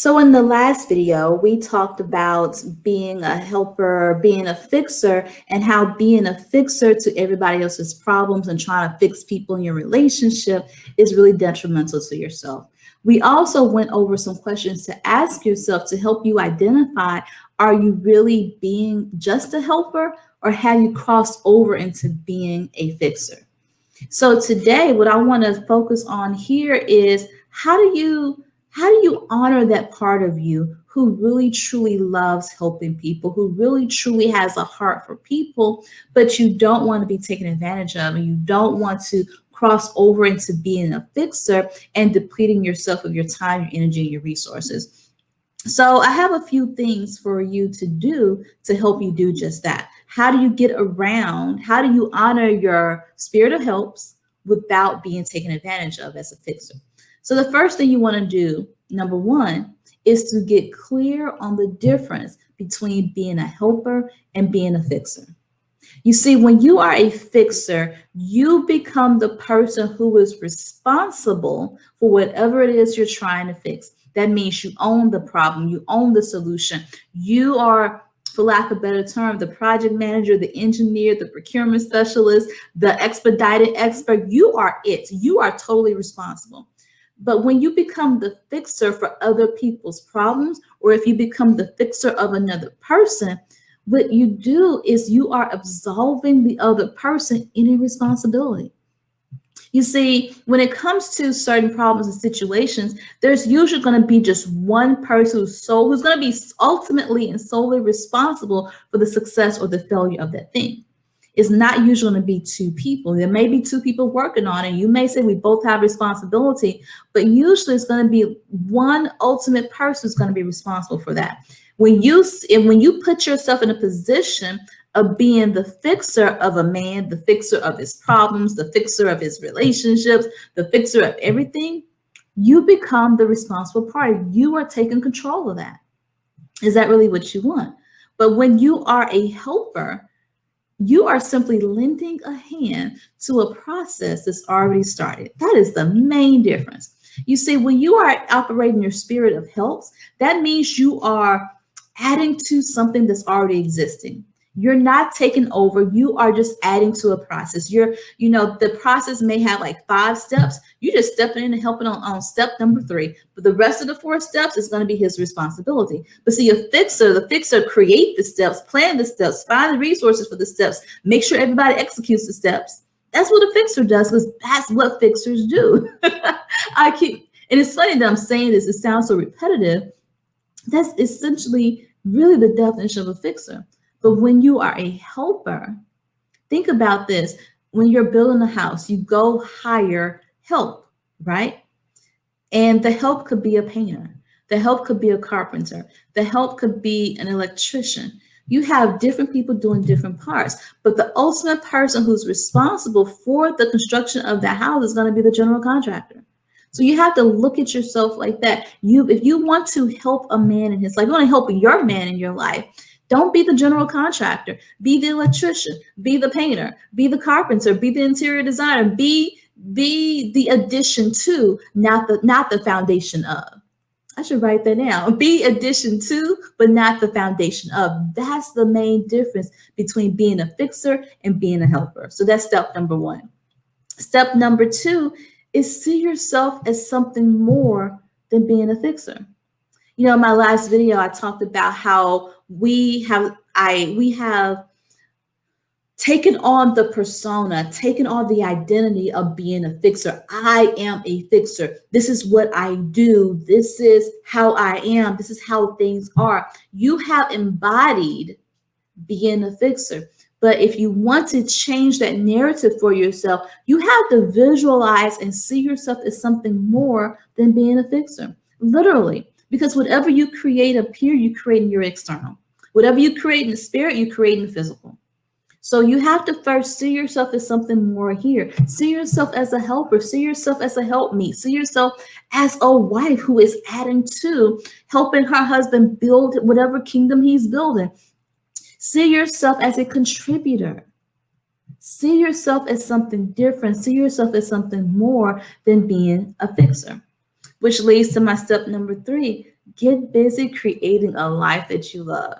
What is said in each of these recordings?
So in the last video, we talked about being a helper, being a fixer, and how being a fixer to everybody else's problems and trying to fix people in your relationship is really detrimental to yourself. We also went over some questions to ask yourself to help you identify, are you really being just a helper, or have you crossed over into being a fixer? So today, what I want to focus on here is how do you honor that part of you who really truly loves helping people, who really truly has a heart for people, but you don't want to be taken advantage of, and you don't want to cross over into being a fixer and depleting yourself of your time, your energy, and your resources. So I have a few things for you to do to help you do just that. How do you get around? How do you honor your spirit of helps without being taken advantage of as a fixer? So the first thing you want to do, number one, is to get clear on the difference between being a helper and being a fixer. You see, when you are a fixer, you become the person who is responsible for whatever it is you're trying to fix. That means you own the problem, you own the solution. You are, for lack of a better term, the project manager, the engineer, the procurement specialist, the expedited expert. You are it. You are totally responsible. But when you become the fixer for other people's problems, or if you become the fixer of another person, what you do is you are absolving the other person any responsibility. You see, when it comes to certain problems and situations, there's usually going to be just one person who's going to be ultimately and solely responsible for the success or the failure of that thing. It's not usually going to be two people. There may be two people working on it. You may say we both have responsibility, but usually it's going to be one ultimate person who's going to be responsible for that. When you put yourself in a position of being the fixer of a man, the fixer of his problems, the fixer of his relationships, the fixer of everything, you become the responsible party. You are taking control of that. Is that really what you want? But when you are a helper, you are simply lending a hand to a process that's already started. That is the main difference. You see, when you are operating your spirit of helps, that means you are adding to something that's already existing. You're not taking over. You are just adding to a process. The process may have like 5 steps. You just stepping in and helping on step number 3. But the rest of the 4 steps is going to be his responsibility. But see, the fixer create the steps, plan the steps, find the resources for the steps, make sure everybody executes the steps. That's what a fixer does, because that's what fixers do. And it's funny that I'm saying this, it sounds so repetitive. That's essentially really the definition of a fixer. But when you are a helper, think about this. When you're building a house, you go hire help, right? And the help could be a painter. The help could be a carpenter. The help could be an electrician. You have different people doing different parts, but the ultimate person who's responsible for the construction of that house is going to be the general contractor. So you have to look at yourself like that. If you want to help a man in his life, you want to help your man in your life, don't be the general contractor. Be the electrician. Be the painter. Be the carpenter. Be the interior designer. Be the addition to, not the foundation of. I should write that down. Be addition to, but not the foundation of. That's the main difference between being a fixer and being a helper. So that's step number 1. Step number 2 is see yourself as something more than being a fixer. In my last video, I talked about how we have taken on the persona, taken on the identity of being a fixer. I am a fixer. This is what I do. This is how I am. This is how things are. You have embodied being a fixer. But if you want to change that narrative for yourself, you have to visualize and see yourself as something more than being a fixer. Literally. Because whatever you create up here, you create in your external. Whatever you create in the spirit, you create in the physical. So you have to first see yourself as something more here. See yourself as a helper. See yourself as a helpmeet. See yourself as a wife who is adding to, helping her husband build whatever kingdom he's building. See yourself as a contributor. See yourself as something different. See yourself as something more than being a fixer. Which leads to my step number 3. Get busy creating a life that you love.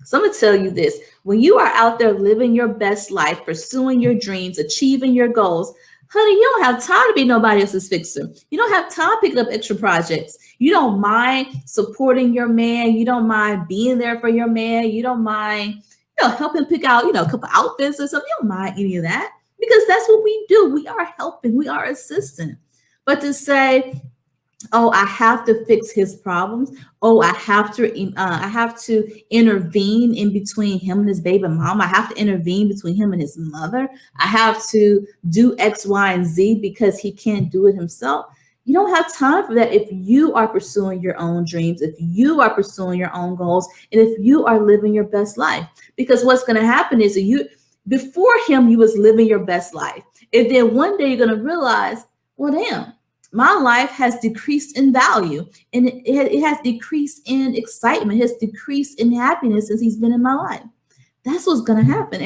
So I'm going to tell you this. When you are out there living your best life, pursuing your dreams, achieving your goals, honey, you don't have time to be nobody else's fixer. You don't have time picking up extra projects. You don't mind supporting your man. You don't mind being there for your man. You don't mind, helping pick out, a couple outfits or something. You don't mind any of that because that's what we do. We are helping. We are assisting. But to say, oh, I have to fix his problems. Oh, I have to intervene in between him and his baby mom. I have to intervene between him and his mother. I have to do X, Y, and Z because he can't do it himself. You don't have time for that if you are pursuing your own dreams, if you are pursuing your own goals, and if you are living your best life. Because what's going to happen is that before him, you was living your best life. And then one day you're going to realize, well, damn, my life has decreased in value, and it has decreased in excitement, it has decreased in happiness since he's been in my life. That's what's going to happen.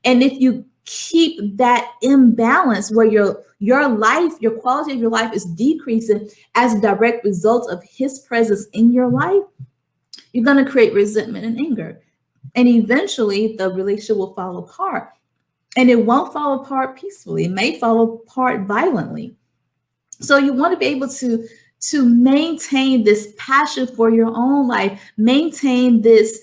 And if you keep that imbalance where your life, your quality of your life is decreasing as a direct result of his presence in your life, you're going to create resentment and anger. And eventually the relationship will fall apart. And it won't fall apart peacefully. It may fall apart violently. So you want to be able to maintain this passion for your own life, maintain this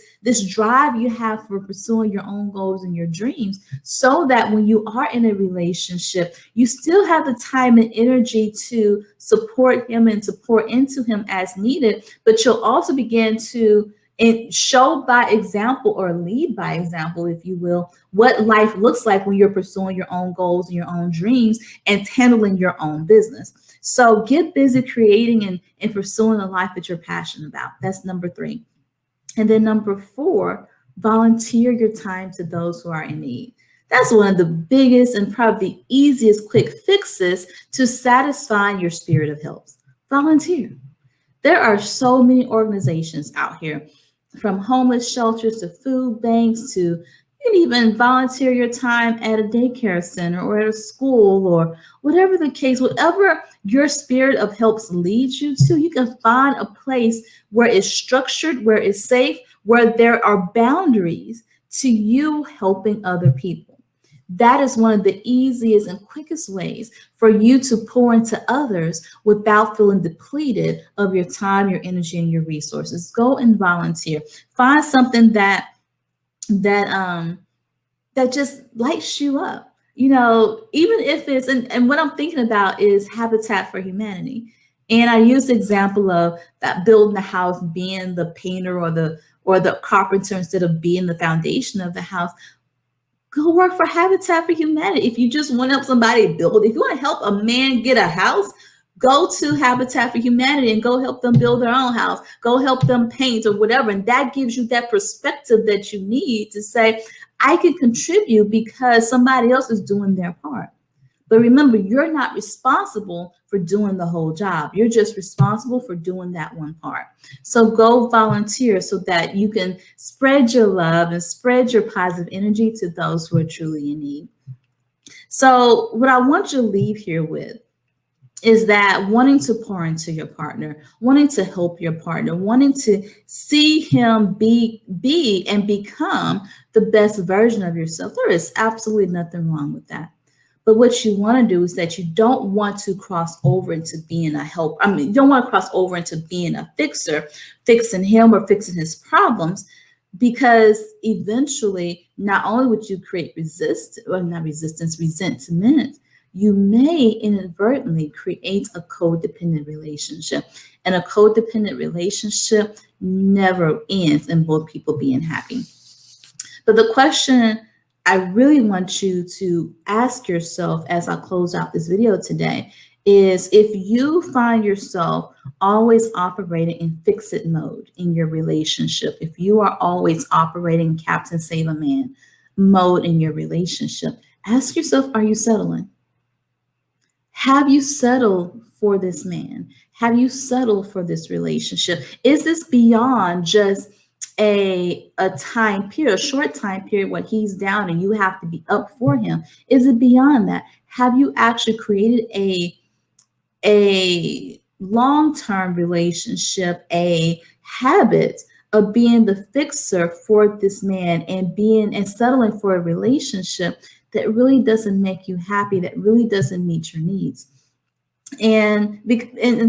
drive you have for pursuing your own goals and your dreams, so that when you are in a relationship, you still have the time and energy to support him and to pour into him as needed, but you'll also begin to show by example, or lead by example, if you will, what life looks like when you're pursuing your own goals and your own dreams and handling your own business. So get busy creating and pursuing the life that you're passionate about. That's number 3. And then number 4, volunteer your time to those who are in need. That's one of the biggest and probably the easiest quick fixes to satisfying your spirit of help. Volunteer. There are so many organizations out here, from homeless shelters to food banks to, you can even volunteer your time at a daycare center or at a school or whatever the case, whatever your spirit of helps leads you to, you can find a place where it's structured, where it's safe, where there are boundaries to you helping other people. That is one of the easiest and quickest ways for you to pour into others without feeling depleted of your time, your energy, and your resources. Go and volunteer. Find something that just lights you up. Even if it's, and what I'm thinking about is Habitat for Humanity. And I use the example of that building the house being the painter or the carpenter instead of being the foundation of the house. Go work for Habitat for Humanity. If you just want to help somebody build, if you want to help a man get a house, go to Habitat for Humanity and go help them build their own house. Go help them paint or whatever. And that gives you that perspective that you need to say, I can contribute because somebody else is doing their part. But remember, you're not responsible for doing the whole job. You're just responsible for doing that one part. So go volunteer so that you can spread your love and spread your positive energy to those who are truly in need. So what I want you to leave here with is that wanting to pour into your partner, wanting to help your partner, wanting to see him be and become the best version of yourself. There is absolutely nothing wrong with that. But what you want to do is that you don't want to cross over into being a help. You don't want to cross over into being a fixer, fixing him or fixing his problems, because eventually not only would you create resentment, you may inadvertently create a codependent relationship. And a codependent relationship never ends in both people being happy. But the question I really want you to ask yourself as I close out this video today is, if you find yourself always operating in fix-it mode in your relationship, if you are always operating Captain Save a Man mode in your relationship, ask yourself, are you settling? Have you settled for this man? Have you settled for this relationship? Is this beyond just a time period, a short time period when he's down and you have to be up for him? Is it beyond that? Have you actually created a long-term relationship, a habit of being the fixer for this man and being and settling for a relationship that really doesn't make you happy, that really doesn't meet your needs. And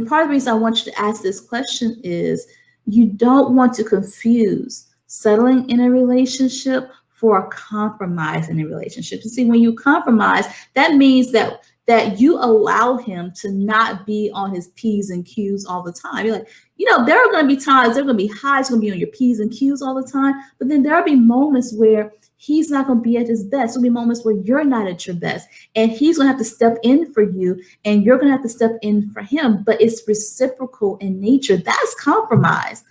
part of the reason I want you to ask this question is you don't want to confuse settling in a relationship for a compromise in a relationship. You see, when you compromise, that means that you allow him to not be on his P's and Q's all the time. You're like, there are going to be times, there are going to be highs, going to be on your P's and Q's all the time, but then there'll be moments where he's not going to be at his best. There'll be moments where you're not at your best, and he's going to have to step in for you, and you're going to have to step in for him. But it's reciprocal in nature. That's compromise.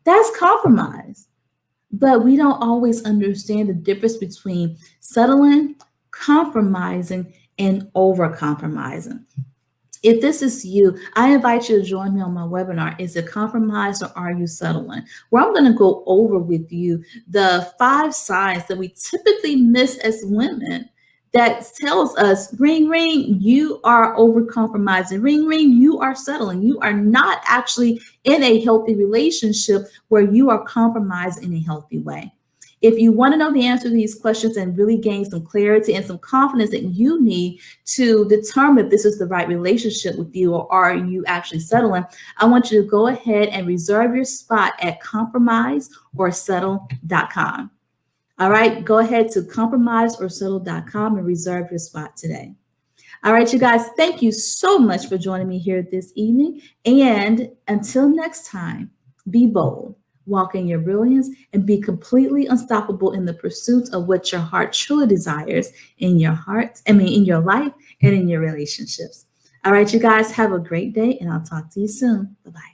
That's compromise. But we don't always understand the difference between settling, compromising, and over compromising. If this is you, I invite you to join me on my webinar, Is it Compromise or Are You Settling? Where I'm going to go over with you the 5 signs that we typically miss as women that tells us, ring, ring, you are over compromising. Ring, ring, you are settling. You are not actually in a healthy relationship where you are compromised in a healthy way. If you want to know the answer to these questions and really gain some clarity and some confidence that you need to determine if this is the right relationship with you or are you actually settling, I want you to go ahead and reserve your spot at compromiseorsettle.com. All right, go ahead to compromiseorsettle.com and reserve your spot today. All right, you guys, thank you so much for joining me here this evening. And until next time, be bold. Walk in your brilliance and be completely unstoppable in the pursuit of what your heart truly desires in your in your life and in your relationships. All right, you guys, have a great day, and I'll talk to you soon. Bye-bye.